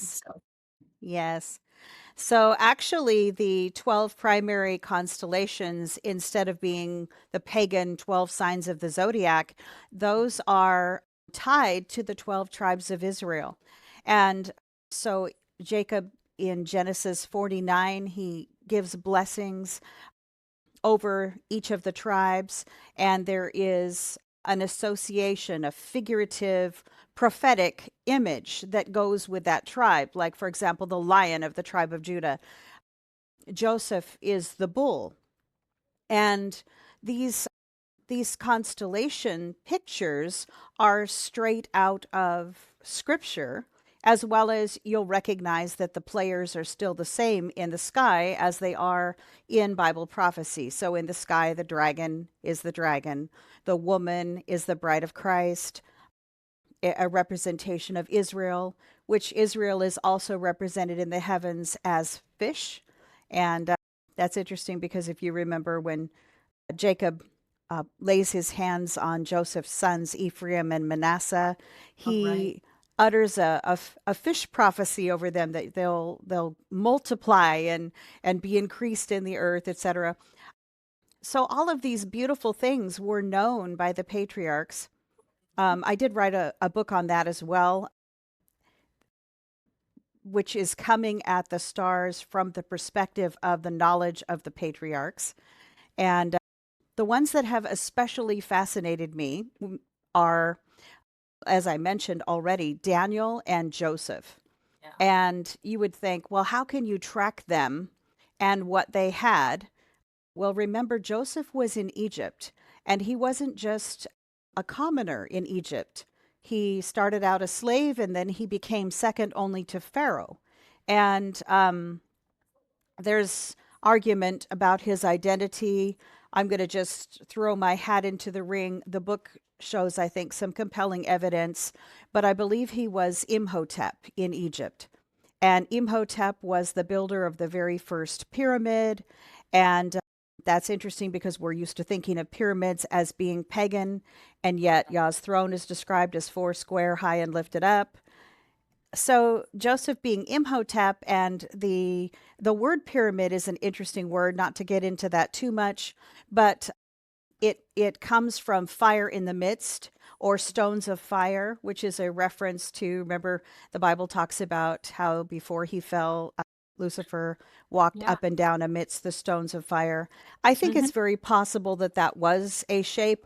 Yes. So, Yes. So actually, the 12 primary constellations, instead of being the pagan 12 signs of the zodiac, those are tied to the 12 tribes of Israel. And so Jacob in Genesis 49, he gives blessings over each of the tribes, and there is an association, a figurative, prophetic image that goes with that tribe. Like, for example, the lion of the tribe of Judah. Joseph is the bull. And these these constellation pictures are straight out of scripture, as well as you'll recognize that the players are still the same in the sky as they are in Bible prophecy. So in the sky, the dragon is the dragon, the woman is the bride of Christ, a representation of Israel, which Israel is also represented in the heavens as fish. And that's interesting because if you remember when Jacob lays his hands on Joseph's sons, Ephraim and Manasseh, all right. he utters a fish prophecy over them that they'll multiply and be increased in the earth, etc. So all of these beautiful things were known by the patriarchs. I did write a book on that as well, which is coming at the stars from the perspective of the knowledge of the patriarchs. And the ones that have especially fascinated me are, as I mentioned already, Daniel and Joseph. Yeah. And you would think, well, how can you track them and what they had? Well, remember, Joseph was in Egypt, and he wasn't just a commoner in Egypt. He started out a slave, and then he became second only to Pharaoh. And there's argument about his identity. I'm going to just throw my hat into the ring. The book shows, I think, some compelling evidence, but I believe he was Imhotep in Egypt. And Imhotep was the builder of the very first pyramid. And that's interesting because we're used to thinking of pyramids as being pagan, and yet Yah's throne is described as four square, high, and lifted up. So Joseph being Imhotep, and the word pyramid is an interesting word, not to get into that too much, but it comes from fire in the midst or stones of fire, which is a reference to, remember, the Bible talks about how before he fell, Lucifer walked Yeah. up and down amidst the stones of fire. I think Hmm. it's very possible that that was a shape